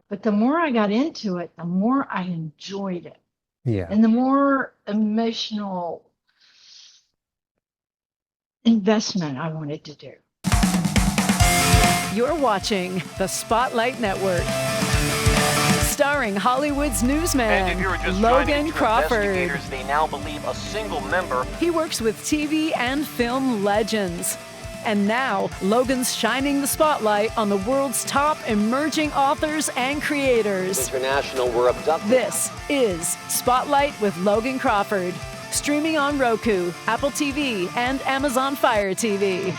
But the more I got into it, the more I enjoyed it. Yeah. And the more emotional investment I wanted to do. You're watching the Spotlight Network, starring Hollywood's newsman, And if you were just Logan trying to trick Crawford. investigators, they now believe a single member. He works with TV and film legends. And now, Logan's shining the spotlight on the world's top emerging authors and creators. International were abducted. This is Spotlight with Logan Crawford, streaming on Roku, Apple TV, and Amazon Fire TV.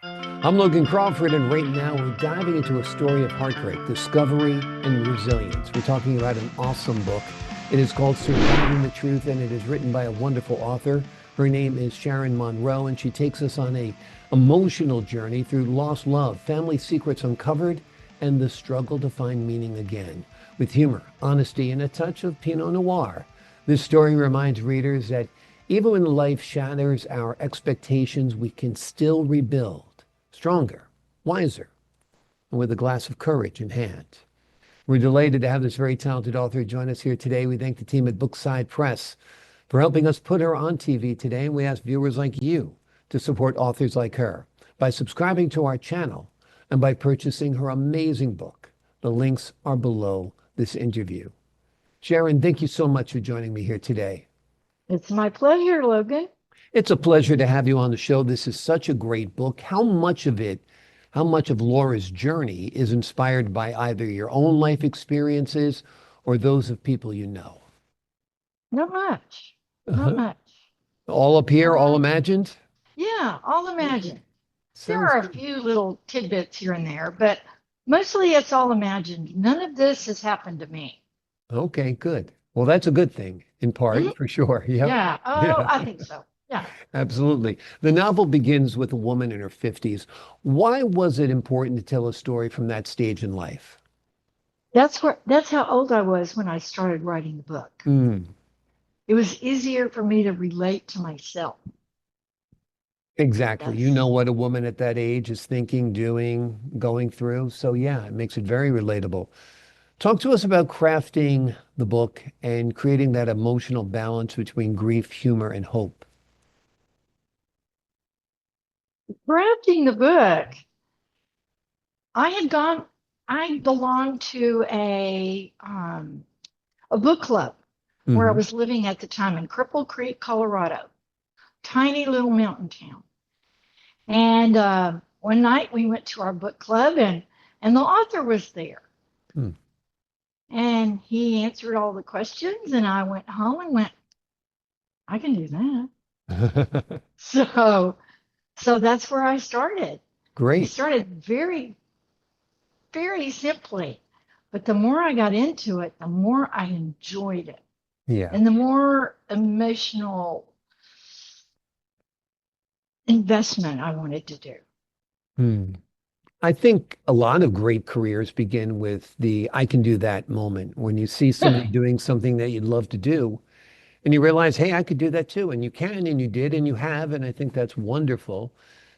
I'm Logan Crawford, and right now we're diving into a story of heartbreak, discovery, and resilience. We're talking about an awesome book. It is called Surviving the Truth, and it is written by a wonderful author. Her name is Sharon Monroe, and she takes us on a emotional journey through lost love, family secrets uncovered, and the struggle to find meaning again. With humor, honesty, and a touch of Pinot Noir, this story reminds readers that even when life shatters our expectations, we can still rebuild, stronger, wiser, and with a glass of courage in hand. We're delighted to have this very talented author join us here today. We thank the team at Bookside Press for helping us put her on TV today. And we ask viewers like you to support authors like her by subscribing to our channel and by purchasing her amazing book. The links are below this interview. Sharon, thank you so much for joining me here today. It's my pleasure, Logan. It's a pleasure to have you on the show. This is such a great book. How much of Laura's journey is inspired by either your own life experiences or those of people you know? Not much. Not much. All up here, all imagined? Yeah, all imagined. There Sounds are a good. few little tidbits here and there, but mostly it's all imagined. None of this has happened to me. Okay, good. Well, that's a good thing, in Mhm. part, for sure. Yep. Yeah. Oh, Yeah, I think so. Yeah. absolutely. The novel begins with a woman in her 50s. Why was it important to tell a story from that stage in life? That's how old I was when I started writing the book. Mm, It was easier for me to relate to myself. exactly. You That's know what a woman at that age is thinking, doing, going through. So, yeah, it makes it very relatable. Talk to us about crafting the book and creating that emotional balance between grief, humor, and hope. Drafting the book. I had gone. I belonged to a book club where I Hmm. was living at the time in Cripple Creek, Colorado, tiny little mountain town. And one night we went to our book club, and the author was there, Mm. and he answered all the questions, and I went home and went, I can do that. So so that's where I started. I Great. started very, very simply, but the more I got into it, the more I enjoyed it, Yeah. and the more emotional investment I wanted to do. Hmm. I think a lot of great careers begin with the I can do that moment when you see somebody doing something that you'd love to do and you realize, hey, I could do that too. And you can, and you did, and you have. And I think that's wonderful.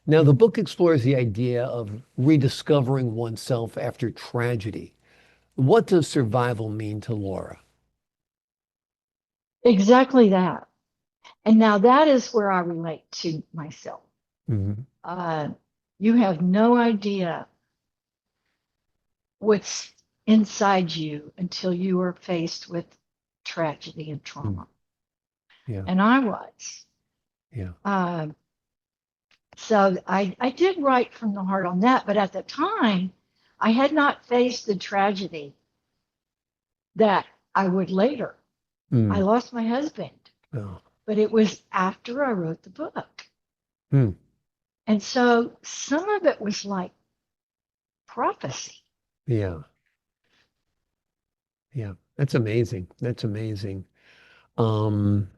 Now, the book explores the idea of rediscovering oneself after tragedy. What does survival mean to Laura? Exactly that. And now that is where I relate to myself. Hmm. Uh, you have no idea what's inside you until you are faced with tragedy and trauma. Yeah, And I was. yeah. Uh, so I did write from the heart on that. But at the time, I had not faced the tragedy that I would later. I Mm. lost my husband, Oh. but it was after I wrote the book. Mm. And so some of it was like prophecy. Yeah, yeah. That's amazing. That's amazing. Um,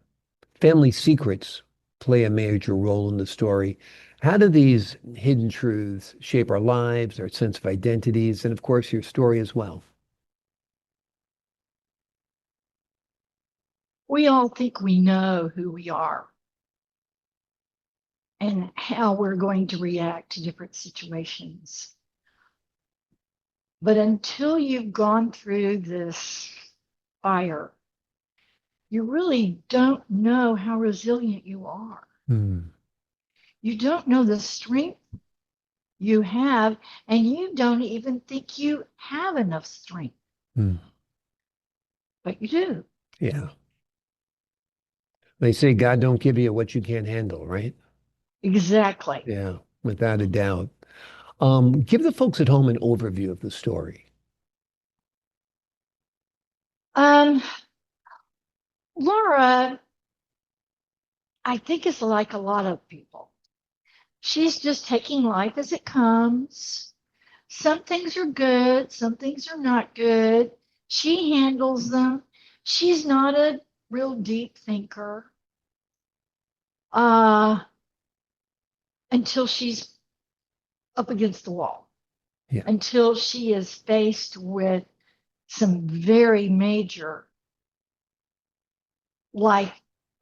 Family secrets play a major role in the story. How do these hidden truths shape our lives, our sense of identities, and of course, your story as well? We all think we know who we are and how we're going to react to different situations. But until you've gone through this fire, you really don't know how resilient you are. Mm. You don't know the strength you have, and you don't even think you have enough strength, Mm. but you do. Yeah. They say God don't give you what you can't handle, right? Exactly. Yeah, without a doubt. Give the folks at home an overview of the story. Um, Laura, I think, is like a lot of people. She's just taking life as it comes. Some things are good, some things are not good. She handles them. She's not a real deep thinker uh, until she's up against the wall, Yeah. until she is faced with some very major life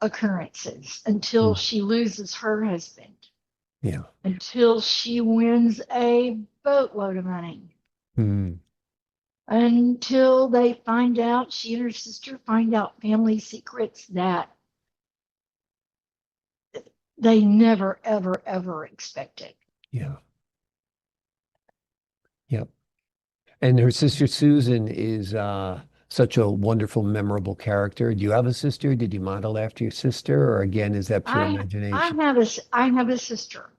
occurrences, until Mm. she loses her husband, Yeah. until she wins a boatload of money, Mm. until they find out, she and her sister find out family secrets that they never, ever, ever expected. Yeah. Yep. And her sister Susan is such a wonderful, memorable character. Do you have a sister? Did you model after your sister, or again, is that pure I I imagination? have a I have a sister,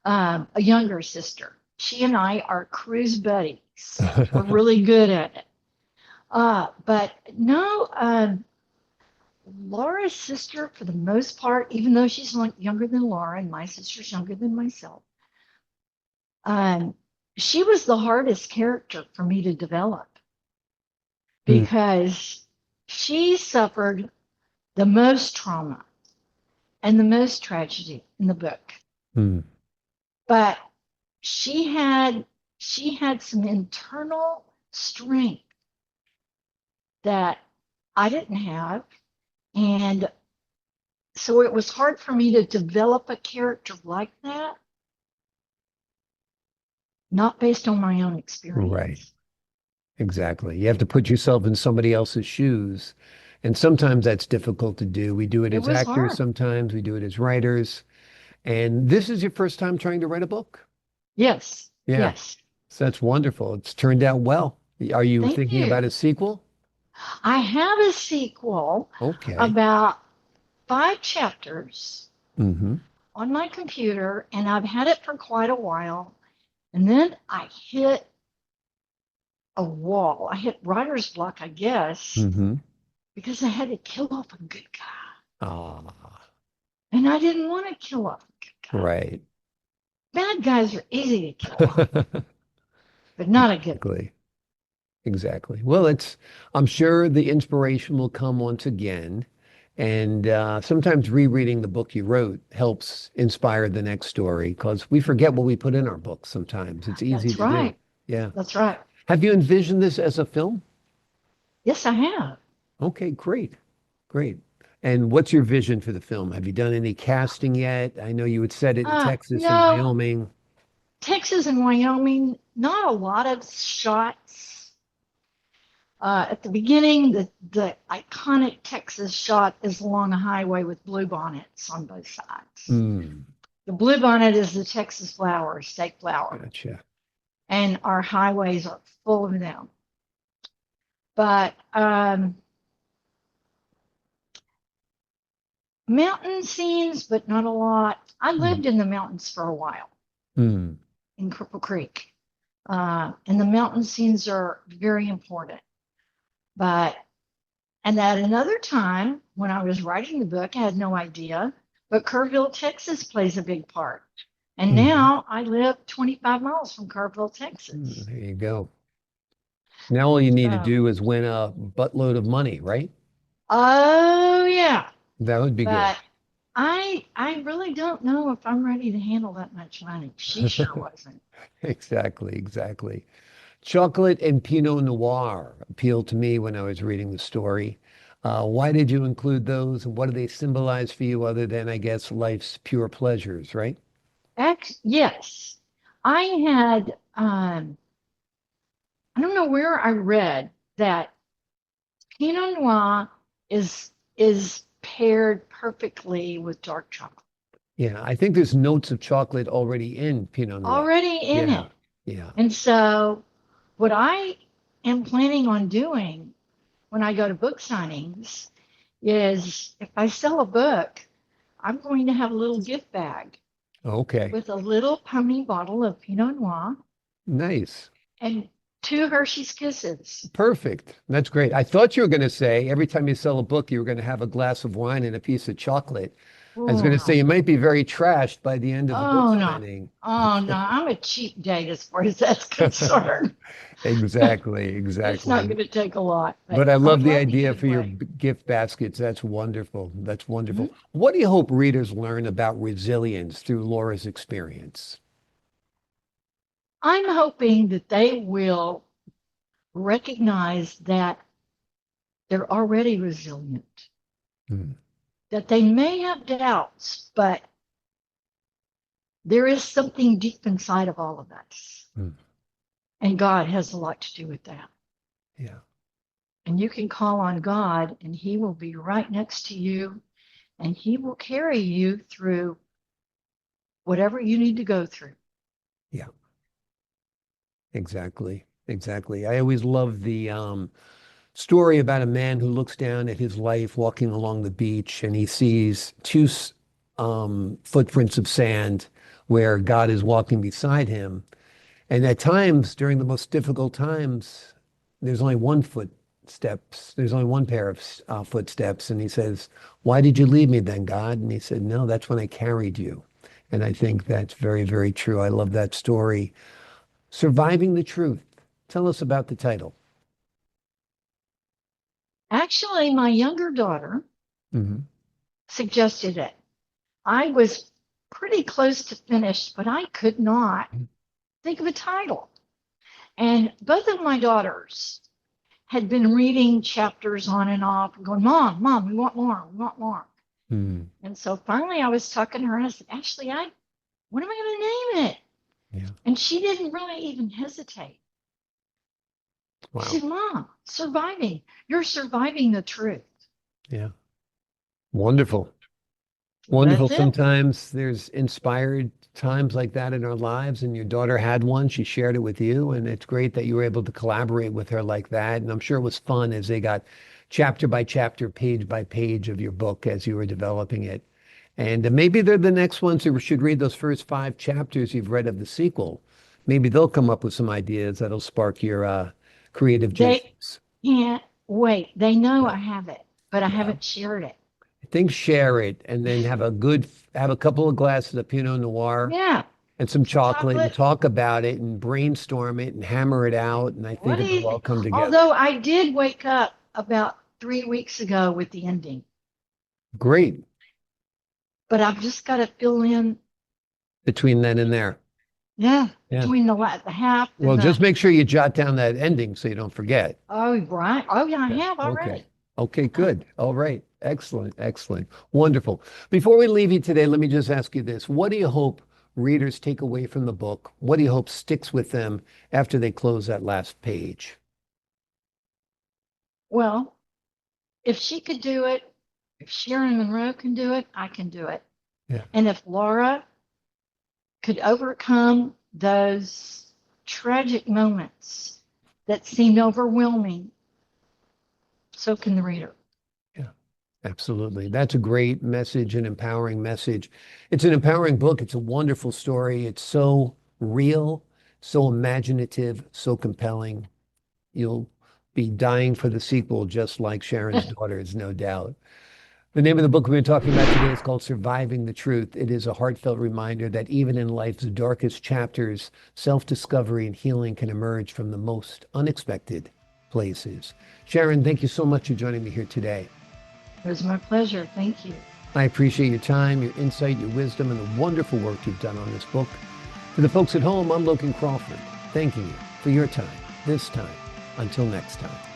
a younger sister. She and I are cruise buddies. We're really good at it. But no, Laura's sister, for the most part, even though she's younger than Laura and my sister's younger than myself, um, she was the hardest character for me to develop Mm. because she suffered the most trauma and the most tragedy in the book. Mm. But she had she had some internal strength that I didn't have, and so it was hard for me to develop a character like that, not based on my own Right. experience. Exactly. You have to put yourself in somebody else's shoes. And sometimes that's difficult to do. We do it It as was actors, hard. sometimes we do it as writers. And this is your first time trying to write a book? Yes, Yeah. yes. So that's wonderful. It's turned out well. Are you Thank thinking you. about a sequel? I have a sequel Okay. about 5 chapters Mm-hmm. on my computer, and I've had it for quite a while. And then I hit a wall. I hit writer's block, I guess, Mm-hmm. because I had to kill off a good guy. Ah, And I didn't want to kill off a good guy. right. Bad guys are easy to kill off, but not a good one. Exactly. Exactly. Well, I'm sure the inspiration will come once again. And sometimes rereading the book you wrote helps inspire the next story because we forget what we put in our books sometimes. It's easy That's to do. right. Yeah. That's right. Have you envisioned this as a film? Yes, I have. Okay, great. Great. And what's your vision for the film? Have you done any casting yet? I know you had said it in Texas and No, Wyoming. Texas and Wyoming, not a lot of shots. At the beginning, the iconic Texas shot is along a highway with bluebonnets on both sides. Hmm. The bluebonnet is the Texas flower, state flower, Gotcha. and our highways are full of them. But mountain scenes, but not a lot. I Hmm. lived in the mountains for a while Hmm. in Cripple Creek, and the mountain scenes are very important. But and at another time, when I was writing the book, I had no idea, but Kerrville, Texas plays a big part. And Hmm. now I live 25 miles from Kerrville, Texas. There you go. Now all you need to So, do is win a buttload of money, right? oh yeah, That would be good. but I really don't know if I'm ready to handle that much money. She sure wasn't. Exactly, exactly. Chocolate and Pinot Noir appealed to me when I was reading the story. Why did you include those? And what do they symbolize for you other than, I guess, life's pure pleasures, right? Yes, I had I don't know where I read that Pinot Noir is paired perfectly with dark chocolate. Yeah, I think there's notes of chocolate already in Pinot Noir. Already in Yeah, it. yeah. And so what I am planning on doing when I go to book signings is if I sell a book, I'm going to have a little gift bag Okay, with a little pony bottle of Pinot Noir nice. and 2 Hershey's Kisses. Perfect. That's great. I thought you were going to say every time you sell a book, you were going to have a glass of wine and a piece of chocolate. I was going to say Oh, you might be very trashed by the end of the book oh no. signing. Oh no, I'm a cheap date as far as that's concerned. Exactly, It's not going exactly. to take a lot, but But I I would love the love to idea give for your away. gift baskets. That's wonderful. That's Mhm. wonderful. What do you hope readers learn about resilience through Laura's experience? I'm hoping that they will recognize that they're already resilient, Mm, that they may have doubts, but there is something deep inside of all of us. mm, And God has a lot to do with that. yeah, And you can call on God, and He will be right next to you, and He will carry you through whatever you need to go through. yeah, exactly. Exactly. I always love the story about a man who looks down at his life walking along the beach and he sees two footprints of sand where God is walking beside him. And at times, during the most difficult times, there's only one footsteps. There's only one pair of footsteps. And he says, "Why did you leave me then, God?" And he said, "No, that's when I carried you." And I think that's very, very true. I love that story. Surviving the Truth. Tell us about the title. Actually, my younger daughter Hmm. suggested it. I was pretty close to finished, but I could not think of a title. And both of my daughters had been reading chapters on and off, and going, Mom, Mom, we want more, we want more. Mm, And so finally I was talking to her and I said, Ashley, what am I going to name it? yeah. And she didn't really even hesitate. She Wow. said, Mom, surviving. You're surviving the truth. Yeah. Wonderful. So Wonderful. that's it. Sometimes there's inspired times like that in our lives, and your daughter had one. She shared it with you, and it's great that you were able to collaborate with her like that. And I'm sure it was fun as they got chapter by chapter, page by page of your book as you were developing it. And maybe they're the next ones who should read those first 5 chapters you've read of the sequel. Maybe they'll come up with some ideas that'll spark your creative They juices. can't wait. They know Yeah. I have it, but I Yeah. haven't shared it. I think share it and then have a couple of glasses of Pinot Noir Yeah. and some Some chocolate and chocolate. talk about it and brainstorm it and hammer it out. And I What think do you it'll all think? come together. Although I did wake up about 3 weeks ago with the ending, Great. but I've just got to fill in, Between then and there. yeah, Yeah. between the half Well, and the, just make sure you jot down that ending so you don't forget. oh, right. Oh, yeah, I Yeah. have Okay. already. Okay, Oh, good. All right. Excellent. Excellent. Wonderful. Before we leave you today, let me just ask you this. What do you hope readers take away from the book? What do you hope sticks with them after they close that last page? well, if she could do it, if Sharon Monroe can do it, I can do it. Yeah. And if Laura could overcome those tragic moments that seemed overwhelming, so can the reader. Yeah. Absolutely. That's a great message, an empowering message. It's an empowering book. It's a wonderful story. It's so real, so imaginative, so compelling. You'll be dying for the sequel, just like Sharon's daughters, no doubt. The name of the book we've been talking about today is called Surviving the Truth. It is a heartfelt reminder that even in life's darkest chapters, self-discovery and healing can emerge from the most unexpected places. Sharon, thank you so much for joining me here today. It was my pleasure. Thank you. I appreciate your time, your insight, your wisdom, and the wonderful work you've done on this book. To the folks at home, I'm Logan Crawford, thanking you for your time, this time. Until next time.